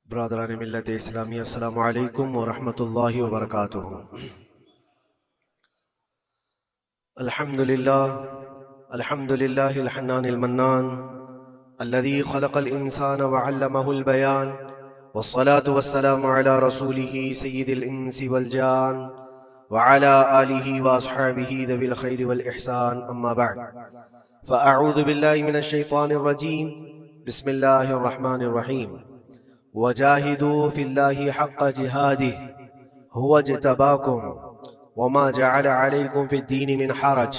برادران ملت اسلامی، السلام علیکم ورحمۃ اللہ وبرکاتہ۔ الحمد للہ الحنان المنان الذي خلق الإنسان وعلمه البيان، والصلاة والسلام على رسوله سيد الإنس والجان وعلى آله وأصحابه ذوي الخير والإحسان، أما بعد فأعوذ بالله من الشيطان الرجيم، بسم الله الرحمن الرحيم۔ وجاهدوا في الله حق جهاده هو اجتباكم وما جعل عليكم في الدين من حرج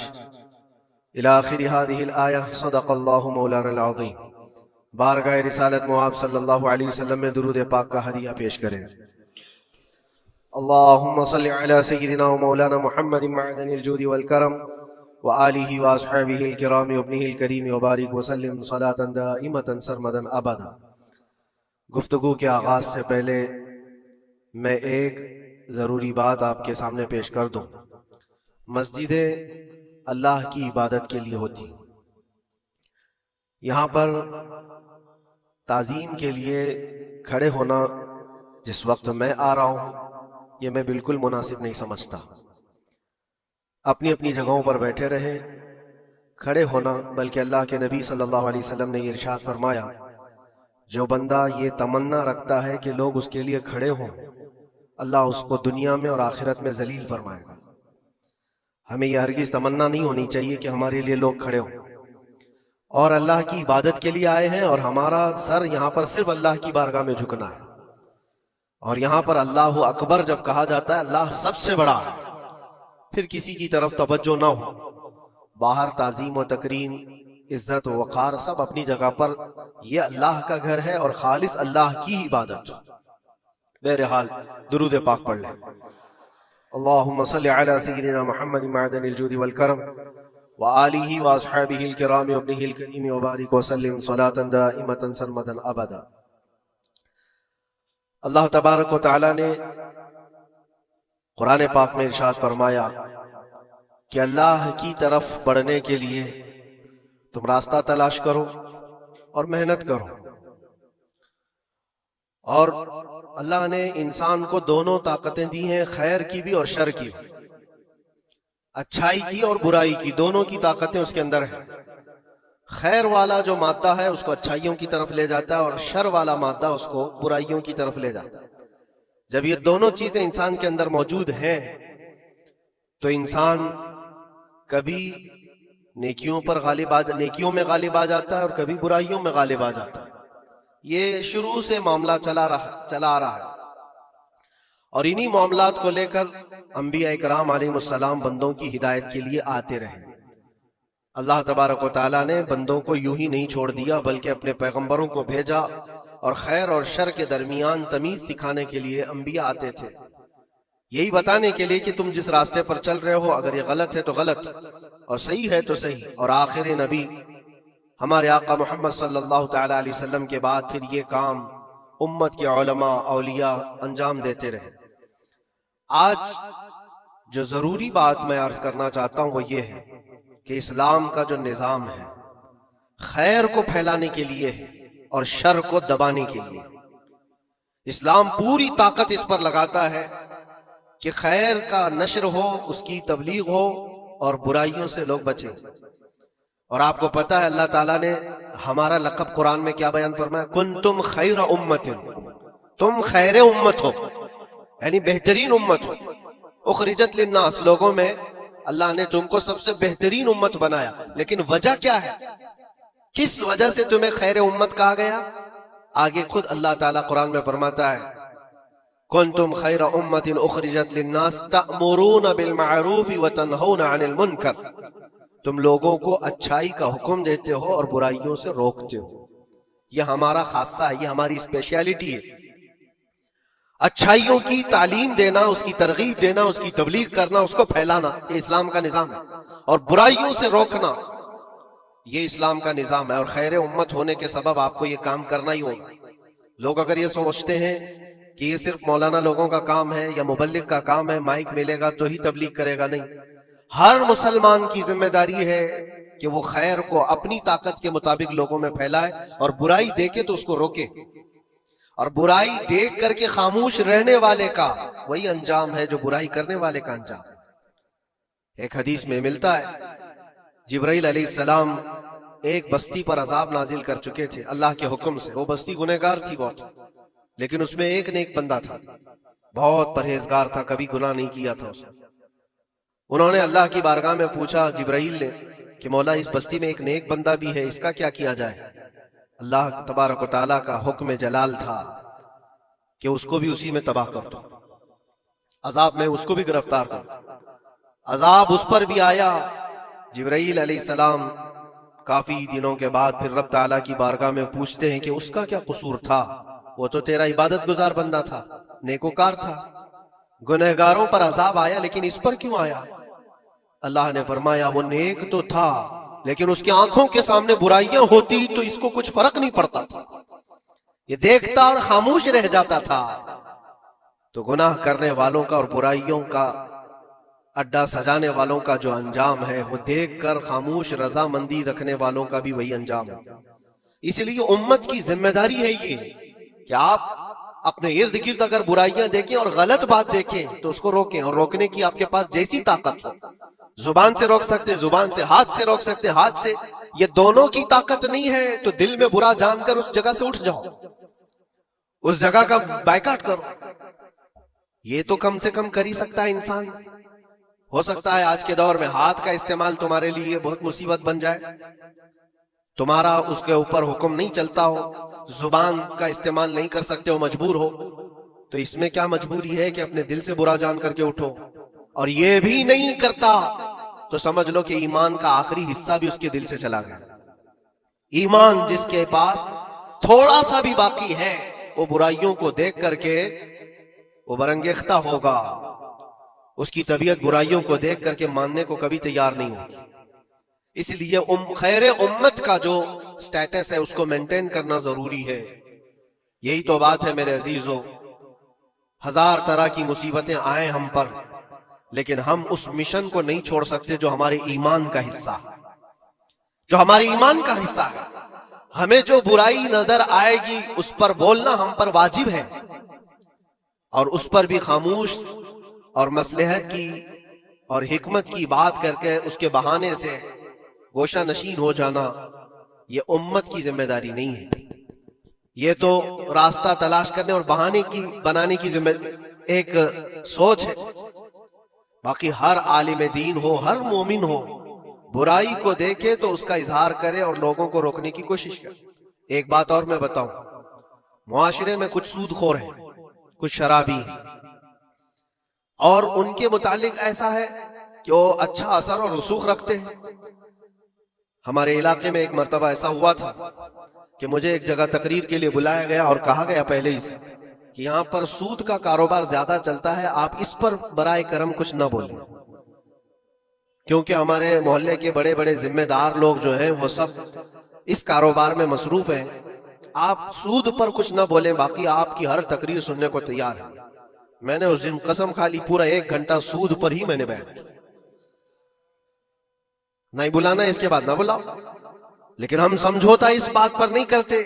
إلى آخر هذه الآية، صدق الله مولانا العظيم۔ بارگاہ رسالت مواب صلی اللہ علیہ وسلم میں درود پاک کا ہدیہ پیش کریں۔ اللهم صل على سيدنا ومولانا محمد معدن الجود والكرم وآله وأصحابه الكرام وابنه الكريم وبارك وسلم صلاة دائمة سرمدا أبدا۔ گفتگو کے آغاز سے پہلے میں ایک ضروری بات آپ کے سامنے پیش کر دوں۔ مسجدیں اللہ کی عبادت کے لیے ہوتی، یہاں پر تعظیم کے لیے کھڑے ہونا جس وقت میں آ رہا ہوں یہ میں بالکل مناسب نہیں سمجھتا۔ اپنی اپنی جگہوں پر بیٹھے رہیں، کھڑے ہونا بلکہ اللہ کے نبی صلی اللہ علیہ وسلم نے یہ ارشاد فرمایا، جو بندہ یہ تمنا رکھتا ہے کہ لوگ اس کے لیے کھڑے ہوں، اللہ اس کو دنیا میں اور آخرت میں ذلیل فرمائے گا۔ ہمیں یہ ہرگز تمنا نہیں ہونی چاہیے کہ ہمارے لیے لوگ کھڑے ہوں، اور اللہ کی عبادت کے لیے آئے ہیں اور ہمارا سر یہاں پر صرف اللہ کی بارگاہ میں جھکنا ہے، اور یہاں پر اللہ اکبر جب کہا جاتا ہے اللہ سب سے بڑا ہے، پھر کسی کی طرف توجہ نہ ہو، باہر تعظیم و تکریم، عزت و وقار سب اپنی جگہ پر، یہ اللہ کا گھر ہے اور خالص اللہ کی عبادت۔ بہرحال درود پاک پڑھ لیں۔ اللہم صلی علی سیدنا محمد معدن الجود والکرم وآلہ واصحابہ الکرام وابنہ الکریم وبارک وسلم صلاة دائمة سرمدا ابدا۔ اللہ تبارک و تعالی نے قرآن پاک میں ارشاد فرمایا کہ اللہ کی طرف بڑھنے کے لیے تم راستہ تلاش کرو اور محنت کرو، اور اللہ نے انسان کو دونوں طاقتیں دی ہیں، خیر کی بھی اور شر کی بھی، اچھائی کی اور برائی کی، دونوں کی طاقتیں اس کے اندر ہیں۔ خیر والا جو مادہ ہے اس کو اچھائیوں کی طرف لے جاتا ہے، اور شر والا مادہ اس کو برائیوں کی طرف لے جاتا ہے۔ جب یہ دونوں چیزیں انسان کے اندر موجود ہیں تو انسان کبھی نیکیوں میں غالب آ جاتا ہے اور کبھی برائیوں میں غالب آ جاتا ہے۔ یہ شروع سے معاملہ چلا آ رہا ہے، اور انہی معاملات کو لے کر انبیاء کرام علیہ السلام بندوں کی ہدایت کے لیے آتے رہے۔ اللہ تبارک و تعالیٰ نے بندوں کو یوں ہی نہیں چھوڑ دیا، بلکہ اپنے پیغمبروں کو بھیجا، اور خیر اور شر کے درمیان تمیز سکھانے کے لیے انبیاء آتے تھے، یہی بتانے کے لیے کہ تم جس راستے پر چل رہے ہو اگر یہ غلط ہے تو غلط اور صحیح ہے تو صحیح۔ اور آخر نبی ہمارے آقا محمد صلی اللہ تعالی علیہ وسلم کے بعد پھر یہ کام امت کے علماء اولیاء انجام دیتے رہے۔ آج جو ضروری بات میں عرض کرنا چاہتا ہوں وہ یہ ہے کہ اسلام کا جو نظام ہے خیر کو پھیلانے کے لیے ہے اور شر کو دبانے کے لیے۔ اسلام پوری طاقت اس پر لگاتا ہے کہ خیر کا نشر ہو، اس کی تبلیغ ہو، اور برائیوں سے لوگ بچیں۔ اور آپ کو پتہ ہے اللہ تعالیٰ نے ہمارا لقب قرآن میں کیا بیان فرمایا، کنتم خیر امت، تم خیر امت ہو، یعنی بہترین امت ہو، اخرجت للناس، لوگوں میں اللہ نے تم کو سب سے بہترین امت بنایا۔ لیکن وجہ کیا ہے، کس وجہ سے تمہیں خیر امت کہا گیا؟ آگے خود اللہ تعالیٰ قرآن میں فرماتا ہے کنتم خیر امت اخرجت للناس تأمرون بالمعروف وتنہون عن المنکر، تم لوگوں کو اچھائی کا حکم دیتے ہو اور برائیوں سے روکتے ہو۔ یہ ہمارا خاصہ ہے، یہ ہماری اسپیشیلٹی ہے۔ اچھائیوں کی تعلیم دینا، اس کی ترغیب دینا، اس کی تبلیغ کرنا، اس کو پھیلانا، یہ اسلام کا نظام ہے، اور برائیوں سے روکنا یہ اسلام کا نظام ہے۔ اور خیر امت ہونے کے سبب آپ کو یہ کام کرنا ہی ہوگا۔ لوگ اگر یہ سوچتے ہیں کہ یہ صرف مولانا لوگوں کا کام ہے یا مبلغ کا کام ہے، مائک ملے گا تو ہی تبلیغ کرے گا، نہیں، ہر مسلمان کی ذمہ داری ہے کہ وہ خیر کو اپنی طاقت کے مطابق لوگوں میں پھیلائے اور برائی دیکھے تو اس کو روکے۔ اور برائی دیکھ کر کے خاموش رہنے والے کا وہی انجام ہے جو برائی کرنے والے کا انجام۔ ایک حدیث میں ملتا ہے جبرائیل علیہ السلام ایک بستی پر عذاب نازل کر چکے تھے اللہ کے حکم سے۔ وہ بستی گنہگار تھی بہت، لیکن اس میں ایک نیک بندہ تھا، بہت پرہیزگار تھا، کبھی گناہ نہیں کیا تھا اس نے۔ انہوں نے اللہ کی بارگاہ میں پوچھا جبرائیل نے کہ مولا اس بستی میں ایک نیک بندہ بھی ہے، اس کا کیا کیا جائے؟ اللہ تبارک و تعالیٰ کا حکم جلال تھا کہ اس کو بھی اسی میں تباہ کر دو، عذاب میں اس کو بھی گرفتار کر دو۔ عذاب اس پر بھی آیا۔ جبرائیل علیہ السلام کافی دنوں کے بعد پھر رب تعالیٰ کی بارگاہ میں پوچھتے ہیں کہ اس کا کیا قصور تھا؟ وہ تو تیرا عبادت گزار بندہ تھا، نیکوکار تھا، گنہگاروں پر عذاب آیا، لیکن اس پر کیوں آیا؟ اللہ نے فرمایا وہ نیک تو تھا، لیکن اس کی آنکھوں کے سامنے برائیاں ہوتی تو اس کو کچھ فرق نہیں پڑتا تھا، یہ دیکھتا اور خاموش رہ جاتا تھا۔ تو گناہ کرنے والوں کا اور برائیوں کا اڈا سجانے والوں کا جو انجام ہے وہ دیکھ کر خاموش رضامندی رکھنے والوں کا بھی وہی انجام ہوگا۔ اس لیے امت کی ذمہ داری ہے یہ کہ آپ اپنے ارد گرد اگر برائیاں دیکھیں اور غلط بات دیکھیں تو اس کو روکیں، اور روکنے کی آپ کے پاس جیسی طاقت ہو، زبان سے روک سکتے زبان سے، ہاتھ سے روک سکتے ہاتھ سے، یہ دونوں کی طاقت نہیں ہے تو دل میں برا جان کر اس جگہ سے اٹھ جاؤ، اس جگہ کا بائیکاٹ کرو۔ یہ تو کم سے کم کر ہی سکتا ہے انسان۔ ہو سکتا ہے آج کے دور میں ہاتھ کا استعمال تمہارے لیے بہت مصیبت بن جائے، تمہارا اس کے اوپر حکم نہیں چلتا ہو، زبان کا استعمال نہیں کر سکتے ہو، مجبور ہو، تو اس میں کیا مجبوری ہے کہ اپنے دل سے برا جان کر کے اٹھو؟ اور یہ بھی نہیں کرتا تو سمجھ لو کہ ایمان کا آخری حصہ بھی اس کے دل سے چلا گیا۔ ایمان جس کے پاس تھوڑا سا بھی باقی ہے وہ برائیوں کو دیکھ کر کے وہ برانگیختہ ہوگا، اس کی طبیعت برائیوں کو دیکھ کر کے ماننے کو کبھی تیار نہیں ہوگی۔ اس لیے خیر امت کا جو سٹیٹس ہے اس کو مینٹین کرنا ضروری ہے۔ یہی تو بات ہے میرے عزیزو، ہزار طرح کی مصیبتیں آئیں ہم پر، لیکن ہم اس مشن کو نہیں چھوڑ سکتے جو ہمارے ایمان کا حصہ ہے، جو ہمارے ایمان کا حصہ ہے۔ ہمیں جو برائی نظر آئے گی اس پر بولنا ہم پر واجب ہے، اور اس پر بھی خاموش اور مصلحت کی اور حکمت کی بات کر کے اس کے بہانے سے گوشہ نشین ہو جانا یہ امت کی ذمہ داری نہیں ہے۔ یہ تو راستہ تلاش کرنے اور بہانے کی بنانے کی ایک سوچ ہے۔ باقی ہر عالم دین ہو، ہر مومن ہو، برائی کو دیکھے تو اس کا اظہار کرے اور لوگوں کو روکنے کی کوشش کرے۔ ایک بات اور میں بتاؤں، معاشرے میں کچھ سود خور ہیں، کچھ شرابی ہیں، اور ان کے متعلق ایسا ہے کہ وہ اچھا اثر اور رسوخ رکھتے ہیں۔ ہمارے علاقے میں ایک مرتبہ ایسا ہوا تھا کہ مجھے ایک جگہ تقریر کے لیے بلایا گیا اور کہا گیا پہلے ہی سے کہ یہاں پر سود کا کاروبار زیادہ چلتا ہے، آپ اس پر برائے کرم کچھ نہ بولیں، کیونکہ ہمارے محلے کے بڑے بڑے ذمہ دار لوگ جو ہیں وہ سب اس کاروبار میں مصروف ہیں، آپ سود پر کچھ نہ بولیں، باقی آپ کی ہر تقریر سننے کو تیار ہے۔ میں نے اس دن قسم کھا لی پورا 1 گھنٹہ سود پر ہی میں نے بیان کیا۔ نہیں بلانا اس کے بعد نہ بلاؤ، لیکن ہم سمجھوتا اس بات پر نہیں کرتے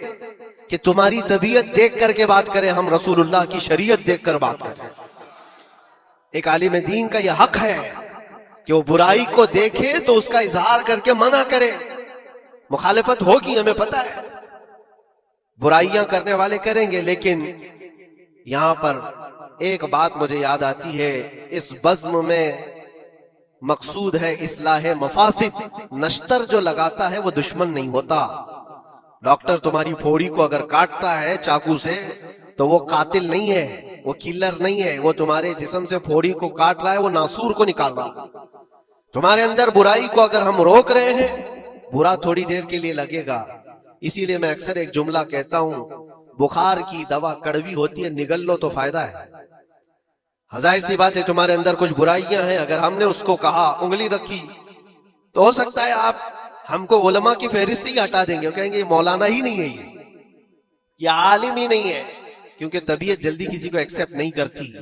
کہ تمہاری طبیعت دیکھ کر کے بات کریں، ہم رسول اللہ کی شریعت دیکھ کر بات کریں۔ ایک عالم دین کا یہ حق ہے کہ وہ برائی کو دیکھے تو اس کا اظہار کر کے منع کرے۔ مخالفت ہوگی، ہمیں پتہ ہے، برائیاں کرنے والے کریں گے، لیکن یہاں پر ایک بات مجھے یاد آتی ہے، اس بزم میں مقصود ہے اصلاح مفاسد۔ نشتر جو لگاتا ہے وہ دشمن نہیں ہوتا۔ ڈاکٹر تمہاری پھوڑی کو اگر کاٹتا ہے چاقو سے تو وہ قاتل نہیں ہے، وہ کلر نہیں ہے، وہ تمہارے جسم سے پھوڑی کو کاٹ رہا ہے، وہ ناسور کو نکال رہا ہے۔ تمہارے اندر برائی کو اگر ہم روک رہے ہیں، برا تھوڑی دیر کے لیے لگے گا۔ اسی لیے میں اکثر ایک جملہ کہتا ہوں، بخار کی دوا کڑوی ہوتی ہے، نگل لو تو فائدہ ہے۔ ظاہر سی بات ہے تمہارے اندر کچھ برائیاں ہیں، اگر ہم نے اس کو کہا، انگلی رکھی، تو ہو سکتا ہے آپ ہم کو علماء کی فہرست ہی ہٹا دیں گے، وہ کہیں گے یہ مولانا ہی نہیں ہے، یہ عالم ہی نہیں ہے، کیونکہ طبیعت جلدی کسی کو ایکسپٹ نہیں کرتی۔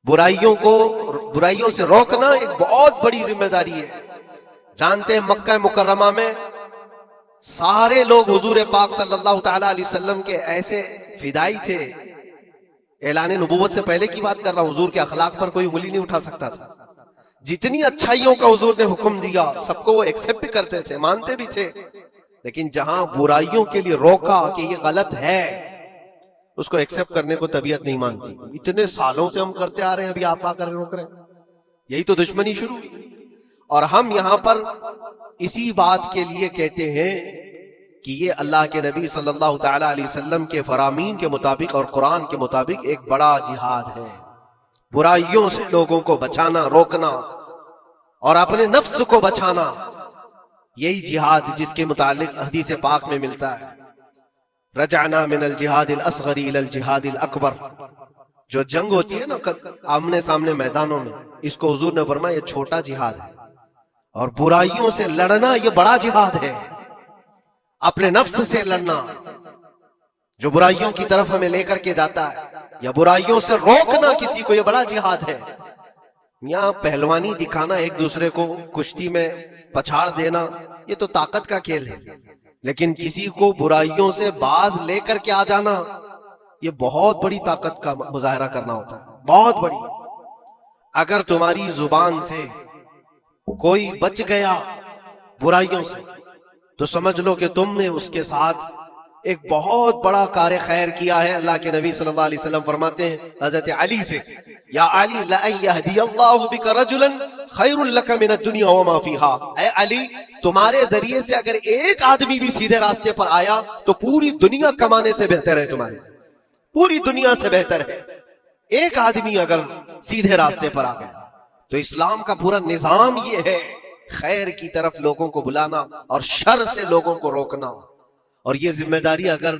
برائیوں سے روکنا ایک بہت بڑی ذمہ داری ہے۔ جانتے ہیں مکہ مکرمہ میں سارے لوگ حضور پاک صلی اللہ تعالی علیہ وسلم کے ایسے فدائی تھے. اعلان نبوت سے پہلے کی بات کر رہا ہوں. حضور کے اخلاق پر کوئی انگلی نہیں اٹھا سکتا تھا. جتنی اچھائیوں کا حضور نے حکم دیا سب کو وہ ایکسپٹ کرتے تھے, مانتے بھی تھے. لیکن جہاں برائیوں کے لیے روکا کہ یہ غلط ہے, اس کو ایکسپٹ کرنے کو طبیعت نہیں مانتی. اتنے سالوں سے ہم کرتے آ رہے ہیں, ابھی آپ آ کر روک رہے ہیں. یہی تو دشمنی شروع ہوئی. اور ہم یہاں پر اسی بات کے لیے کہتے ہیں کہ یہ اللہ کے نبی صلی اللہ تعالی علیہ وسلم کے فرامین کے مطابق اور قرآن کے مطابق ایک بڑا جہاد ہے. برائیوں سے لوگوں کو بچانا, روکنا اور اپنے نفس کو بچانا, یہی جہاد جس کے متعلق حدیث پاک میں ملتا ہے رجعنا من الجہاد الاصغر الى الجہاد الاکبر. جو جنگ ہوتی ہے نا آمنے سامنے میدانوں میں, اس کو حضور نے فرمایا یہ چھوٹا جہاد ہے, اور برائیوں سے لڑنا یہ بڑا جہاد ہے. اپنے نفس سے لڑنا جو برائیوں کی طرف ہمیں لے کر کے جاتا ہے, یا برائیوں سے روکنا کسی کو, یہ بڑا جہاد ہے. یہاں پہلوانی دکھانا, ایک دوسرے کو کشتی میں پچھاڑ دینا, یہ تو طاقت کا کھیل ہے. لیکن کسی کو برائیوں سے باز لے کر کے آ جانا, یہ بہت بڑی طاقت کا مظاہرہ کرنا ہوتا ہے, بہت بڑی. اگر تمہاری زبان سے کوئی بچ گیا برائیوں سے تو سمجھ لو کہ تم نے اس کے ساتھ ایک بہت بڑا کار خیر کیا ہے. اللہ کے نبی صلی اللہ علیہ وسلم فرماتے ہیں حضرت علی سے, یا علی لَأَن يَهْدِيَ اللَّهُ بِكَ رَجُلًا خَيْرٌ لَكَ مِنَ الدُّنْيَا وَمَا فِيهَا. اے علی, تمہارے ذریعے سے اگر ایک آدمی بھی سیدھے راستے پر آیا تو پوری دنیا کمانے سے بہتر ہے تمہارے, پوری دنیا سے بہتر ہے. ایک آدمی اگر سیدھے راستے پر آ گیا تو اسلام کا پورا نظام یہ ہے خیر کی طرف لوگوں کو بلانا اور شر سے لوگوں کو روکنا. اور یہ ذمہ داری اگر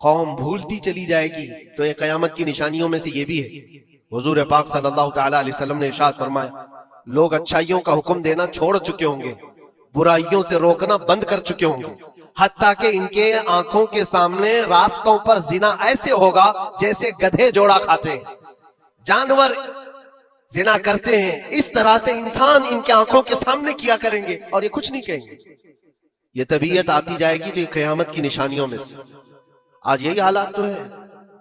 قوم بھولتی چلی جائے گی تو یہ قیامت کی نشانیوں میں سے یہ بھی ہے. حضور پاک صلی اللہ تعالی علیہ وسلم نے ارشاد فرمایا لوگ اچھائیوں کا حکم دینا چھوڑ چکے ہوں گے, برائیوں سے روکنا بند کر چکے ہوں گے, حتیٰ کہ ان کے آنکھوں کے سامنے راستوں پر زنا ایسے ہوگا جیسے گدھے جوڑا کھاتے ہیں, جانور زنا کرتے ہیں, اس طرح سے انسان ان کے آنکھوں کے سامنے کیا کریں گے اور یہ کچھ نہیں کہیں گے. یہ طبیعت آتی جائے گی تو یہ قیامت کی نشانیوں میں سے. آج یہی حالات تو ہے.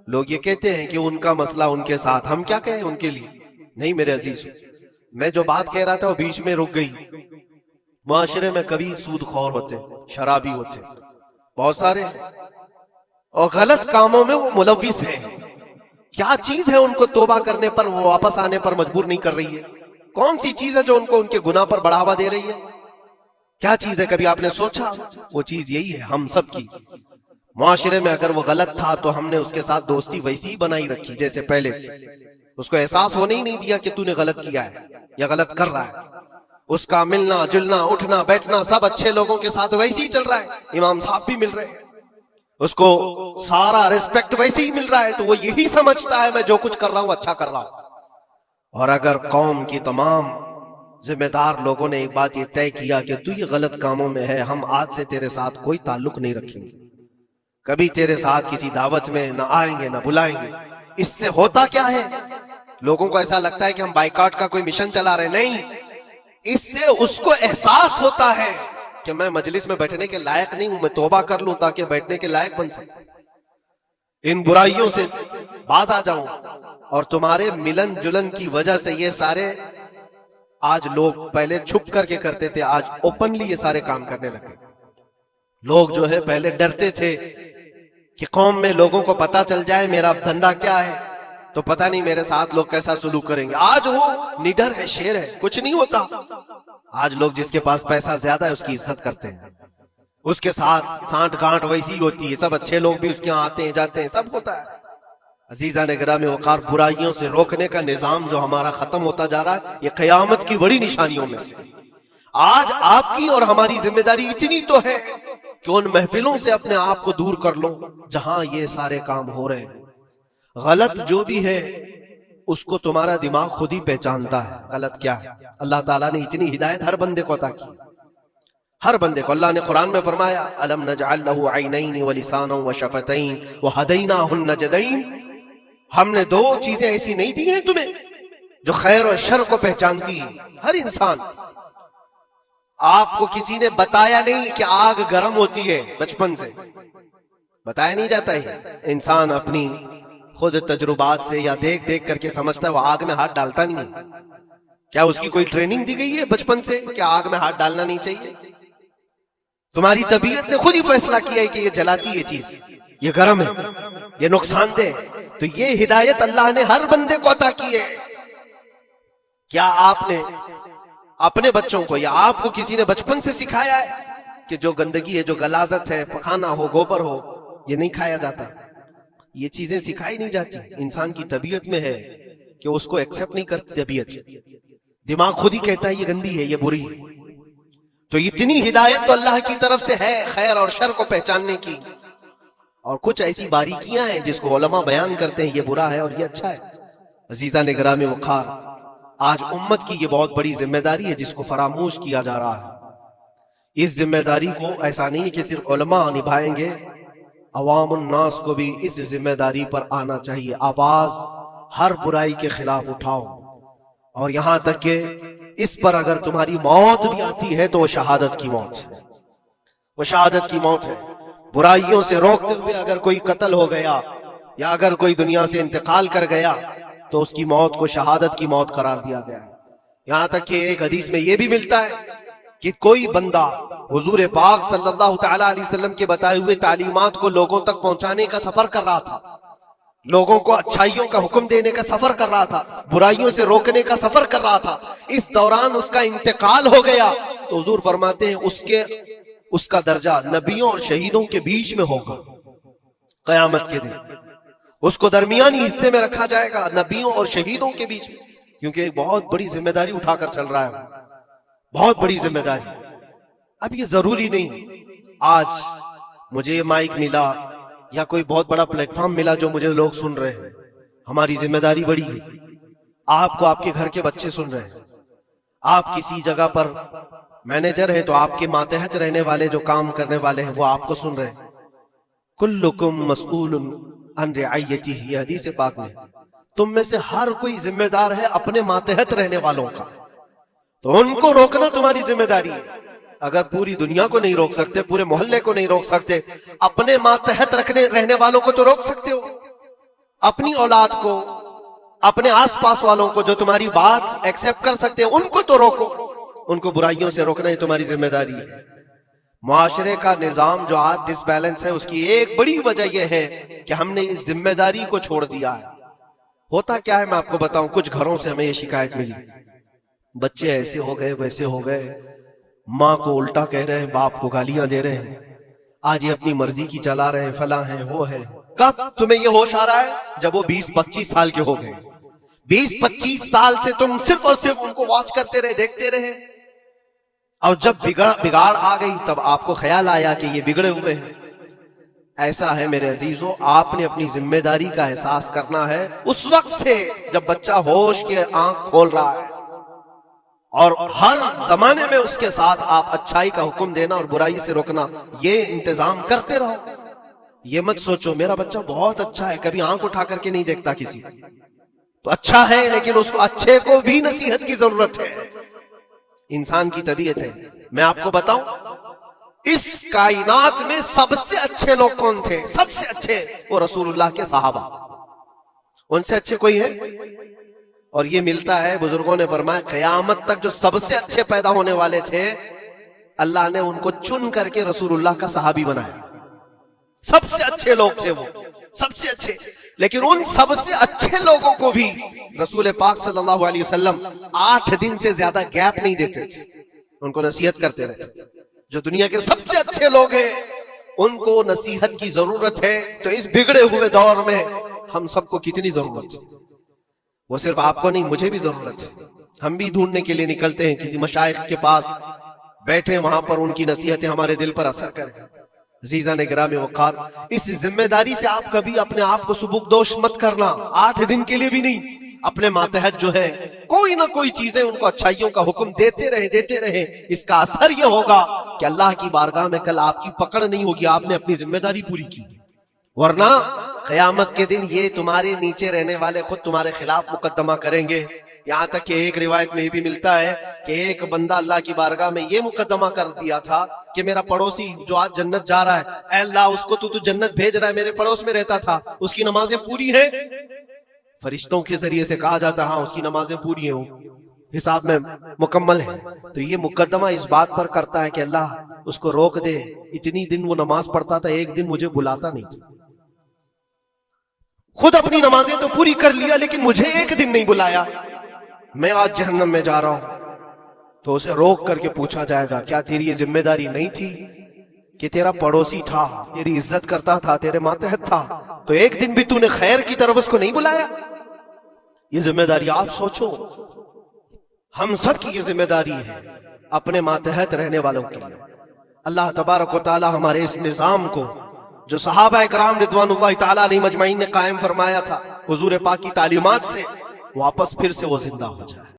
لوگ یہ کہتے ہیں کہ ان کا مسئلہ ان کے ساتھ, ہم کیا کہیں ان کے لیے. نہیں میرے عزیز, میں جو بات کہہ رہا تھا وہ بیچ میں رک گئی. معاشرے میں کبھی سود خور ہوتے, شرابی ہوتے, بہت سارے, اور غلط کاموں میں وہ ملوث ہیں. کیا چیز ہے ان کو توبہ کرنے پر, وہ واپس آنے پر مجبور نہیں کر رہی ہے؟ کون سی چیز ہے جو ان کو ان کے گناہ پر بڑھاوا دے رہی ہے؟ کیا چیز ہے, کبھی آپ نے سوچا؟ وہ چیز یہی ہے ہم سب کی. معاشرے میں اگر وہ غلط تھا تو ہم نے اس کے ساتھ دوستی ویسی ہی بنائی رکھی جیسے پہلے تھی. اس کو احساس ہونے ہی نہیں دیا کہ تو نے غلط کیا ہے یا غلط کر رہا ہے. اس کا ملنا جلنا اٹھنا بیٹھنا سب اچھے لوگوں کے ساتھ ویسے ہی چل رہا ہے. امام صاحب بھی مل رہے ہیں, اس کو سارا ریسپیکٹ ویسے ہی مل رہا ہے, تو وہ یہی سمجھتا ہے میں جو کچھ کر رہا ہوں اچھا کر رہا ہوں. اور اگر قوم کی تمام ذمہ دار لوگوں نے ایک بات یہ طے کیا کہ تو یہ غلط کاموں میں ہے, ہم آج سے تیرے ساتھ کوئی تعلق نہیں رکھیں گے, کبھی تیرے ساتھ کسی دعوت میں نہ آئیں گے نہ بلائیں گے. اس سے ہوتا کیا ہے, لوگوں کو ایسا لگتا ہے کہ ہم بائیکاٹ کا کوئی مشن چلا رہے. نہیں, اس سے اس کو احساس ہوتا ہے کہ میں مجلس میں بیٹھنے کے لائق نہیں ہوں, میں توبہ کر لوں تاکہ بیٹھنے کے لائق بن سکوں, ان برائیوں سے باز آ جاؤں. اور تمہارے ملن جلن کی وجہ سے یہ سارے, آج لوگ پہلے چھپ کر کے کرتے تھے, آج اوپنلی یہ سارے کام کرنے لگے. لوگ جو ہے پہلے ڈرتے تھے کہ قوم میں لوگوں کو پتا چل جائے میرا دھندا کیا ہے تو پتہ نہیں میرے ساتھ لوگ کیسا سلوک کریں گے. آج وہ نڈر ہے, شیر ہے, کچھ نہیں ہوتا. آج لوگ جس کے پاس پیسہ زیادہ ہے اس کی عزت کرتے ہیں, اس کے ساتھ سانٹ گانٹ ویسی ہوتی ہے, سب اچھے لوگ بھی اس کے یہاں آتے ہیں جاتے ہیں, سب ہوتا ہے. عزیزان گرامی وقار, برائیوں سے روکنے کا نظام جو ہمارا ختم ہوتا جا رہا ہے, یہ قیامت کی بڑی نشانیوں میں سے. آج آپ کی اور ہماری ذمہ داری اتنی تو ہے کہ ان محفلوں سے اپنے آپ کو دور کر لو جہاں یہ سارے کام ہو رہے ہیں. غلط جو بھی ہے اس کو تمہارا دماغ خود ہی پہچانتا ہے غلط کیا ہے. اللہ تعالیٰ نے اتنی ہدایت ہر بندے کو عطا کی, ہر بندے کو. اللہ نے قرآن میں فرمایا الم نجعل له عینین ولسانا وشفتین وہدیناہ النجدین, ہم نے دو چیزیں ایسی نہیں دی ہیں تمہیں جو خیر اور شر کو پہچانتی ہیں. ہر انسان, آپ کو کسی نے بتایا نہیں کہ آگ گرم ہوتی ہے بچپن سے, بتایا نہیں جاتا ہے. انسان اپنی خود تجربات سے یا دیکھ دیکھ کر کے سمجھتا ہے وہ آگ میں ہاتھ ڈالتا نہیں ہے. کیا اس کی کوئی ٹریننگ دی گئی ہے بچپن سے کہ آگ میں ہاتھ ڈالنا نہیں چاہیے؟ تمہاری طبیعت نے خود ہی فیصلہ کیا ہے کہ یہ جلاتی ہے چیز، یہ گرم ہے، یہ نقصان دہ ہے. تو یہ ہدایت اللہ نے ہر بندے کو عطا کی ہے. کیا آپ نے اپنے بچوں کو یا آپ کو کسی نے بچپن سے سکھایا ہے کہ جو گندگی ہے، جو غلاظت ہے، پخانا ہو، گوبر ہو، یہ نہیں کھایا جاتا؟ یہ چیزیں سکھائی نہیں جاتی. انسان کی طبیعت میں ہے کہ اس کو ایکسپٹ نہیں کرتی طبیعت. دماغ خود ہی کہتا ہے یہ گندی ہے، یہ بری ہے. تو اتنی ہدایت تو اللہ کی طرف سے ہے خیر اور شر کو پہچاننے کی. اور کچھ ایسی باریکیاں ہیں جس کو علماء بیان کرتے ہیں یہ برا ہے اور یہ اچھا ہے. عزیزان گرامی وقار، آج امت کی یہ بہت بڑی ذمہ داری ہے جس کو فراموش کیا جا رہا ہے. اس ذمہ داری کو ایسا نہیں کہ صرف علماء نبھائیں گے، عوام الناس کو بھی اس ذمہ داری پر آنا چاہیے. آواز ہر برائی کے خلاف اٹھاؤ، اور یہاں تک کہ اس پر اگر تمہاری موت بھی آتی ہے تو وہ شہادت کی موت ہے، وہ شہادت کی موت ہے. برائیوں سے روکتے ہوئے اگر کوئی قتل ہو گیا یا اگر کوئی دنیا سے انتقال کر گیا تو اس کی موت کو شہادت کی موت قرار دیا گیا. یہاں تک کہ ایک حدیث میں یہ بھی ملتا ہے کہ کوئی بندہ حضور پاک صلی اللہ تعالی علیہ وسلم کے بتائے ہوئے تعلیمات کو لوگوں تک پہنچانے کا سفر کر رہا تھا، لوگوں کو اچھائیوں کا حکم دینے کا سفر کر رہا تھا، برائیوں سے روکنے کا سفر کر رہا تھا. اس دوران اس کا انتقال ہو گیا تو حضور فرماتے ہیں اس کا درجہ نبیوں اور شہیدوں کے بیچ میں ہوگا قیامت کے دن. اس کو درمیانی حصے میں رکھا جائے گا نبیوں اور شہیدوں کے بیچ میں، کیونکہ ایک بہت بڑی ذمہ داری اٹھا کر چل رہا ہے، بہت بڑی ذمہ داری. اب یہ ضروری نہیں آج مجھے یہ مائک ملا یا کوئی بہت بڑا پلیٹ فارم ملا جو مجھے لوگ سن رہے ہیں، ہماری ذمہ داری بڑی ہے. آپ کو آپ کے گھر کے بچے سن رہے ہیں، آپ کسی جگہ پر مینیجر ہے تو آپ کے ماتحت رہنے والے جو کام کرنے والے ہیں وہ آپ کو سن رہے ہیں. کلکم مسئول عن رعیتہ، یہ حدیث پاک میں تم میں سے ہر کوئی ذمہ دار ہے اپنے ماتحت رہنے والوں کا، تو ان کو روکنا تمہاری ذمہ داری ہے. اگر پوری دنیا کو نہیں روک سکتے، پورے محلے کو نہیں روک سکتے، اپنے ماتحت رہنے والوں کو تو روک سکتے ہو. اپنی اولاد کو، اپنے آس پاس والوں کو جو تمہاری بات ایکسپٹ کر سکتے ہیں ان کو تو روکو. ان کو برائیوں سے روکنا ہی تمہاری ذمہ داری ہے. معاشرے کا نظام جو آج ڈس بیلنس ہے اس کی ایک بڑی وجہ یہ ہے کہ ہم نے اس ذمہ داری کو چھوڑ دیا ہے. ہوتا کیا ہے میں آپ کو بتاؤں، کچھ گھروں سے ہمیں یہ شکایت ملی، بچے ایسے ہو گئے ویسے ہو گئے، ماں کو الٹا کہہ رہے ہیں، باپ کو گالیاں دے رہے ہیں، آج یہ اپنی مرضی کی چلا رہے ہیں، فلاں ہیں وہ ہے. کب تمہیں یہ ہوش آ رہا ہے؟ جب وہ 20-25 سال کے ہو گئے. 20-25 سال سے تم صرف اور صرف ان کو واچ کرتے رہے، دیکھتے رہے، اور جب بگاڑ آ گئی تب آپ کو خیال آیا کہ یہ بگڑے ہوئے ہیں. ایسا ہے میرے عزیزو، آپ نے اپنی ذمہ داری کا احساس کرنا ہے اس وقت سے جب بچہ ہوش کے آنکھ کھول رہا ہے، اور ہر زمانے میں اس کے ساتھ آپ اچھائی کا حکم دینا اور برائی سے روکنا، یہ انتظام کرتے رہو. یہ مت سوچو میرا بچہ بہت اچھا ہے، کبھی آنکھ اٹھا کر کے نہیں دیکھتا کسی، تو اچھا ہے لیکن اس کو اچھے کو بھی نصیحت کی ضرورت ہے. انسان کی طبیعت ہے. میں آپ کو بتاؤں اس کائنات میں سب سے اچھے لوگ کون تھے؟ سب سے اچھے وہ رسول اللہ کے صحابہ. ان سے اچھے کوئی ہے؟ اور یہ ملتا ہے، بزرگوں نے فرمایا قیامت تک جو سب سے اچھے پیدا ہونے والے تھے اللہ نے ان کو چن کر کے رسول اللہ کا صحابی بنایا. سب سے اچھے لوگ تھے وہ، سب سے اچھے. لیکن ان سب سے اچھے لوگوں کو بھی رسول پاک صلی اللہ علیہ وسلم 8 دن سے زیادہ گیپ نہیں دیتے تھے، ان کو نصیحت کرتے رہتے. جو دنیا کے سب سے اچھے لوگ ہیں ان کو نصیحت کی ضرورت ہے. تو اس بگڑے ہوئے دور میں ہم سب کو کتنی ضرورت ہے؟ وہ صرف آپ کو نہیں، مجھے بھی ضرورت ہے. ہم بھی ڈھونڈنے کے لیے نکلتے ہیں کسی مشائخ کے پاس، بیٹھے وہاں پر ان کی نصیحتیں ہمارے دل پر اثر کریں. عزیزان گرامی وقار، اس ذمہ داری سے آپ کبھی اپنے آپ کو سبکدوش مت کرنا. 8 دن کے لیے بھی نہیں، اپنے ماتحت جو ہے کوئی نہ کوئی چیزیں ان کو اچھائیوں کا حکم دیتے رہے. اس کا اثر یہ ہوگا کہ اللہ کی بارگاہ میں کل آپ کی پکڑ نہیں ہوگی، آپ نے اپنی ذمہ داری پوری کی. ورنہ قیامت کے دن یہ تمہارے نیچے رہنے والے خود تمہارے خلاف مقدمہ کریں گے. یہاں تک کہ ایک روایت میں یہ بھی ملتا ہے کہ ایک بندہ اللہ کی بارگاہ میں یہ مقدمہ کر دیا تھا کہ میرا پڑوسی جو آج جنت جا رہا ہے، اے اللہ اس کو تو جنت بھیج رہا ہے، میرے پڑوس میں رہتا تھا، اس کی نمازیں پوری ہیں؟ فرشتوں کے ذریعے سے کہا جاتا ہاں اس کی نمازیں پوری ہیں، حساب میں مکمل ہے۔ تو یہ مقدمہ اس بات پر کرتا ہے کہ اللہ اس کو روک دے، اتنی دن وہ نماز پڑھتا تھا، ایک دن مجھے بلاتا نہیں تھا، خود اپنی نمازیں تو پوری کر لیا لیکن مجھے ایک دن نہیں بلایا، میں آج جہنم میں جا رہا ہوں۔ تو اسے روک کر کے پوچھا جائے گا کیا تیری یہ ذمہ داری نہیں تھی کہ تیرا پڑوسی تھا، تیری عزت کرتا تھا، تیرے ماتحت تھا، تو ایک دن بھی تو نے خیر کی طرف اس کو نہیں بلایا؟ یہ ذمہ داری آپ سوچو، ہم سب کی یہ ذمہ داری ہے اپنے ماتحت رہنے والوں کے لیے۔ اللہ تبارک و تعالی ہمارے اس نظام کو جو صحابہ کرام رضوان اللہ تعالی علیہم اجمعین نے قائم فرمایا تھا حضور پاک کی تعلیمات سے، واپس پھر سے وہ زندہ ہو جائے۔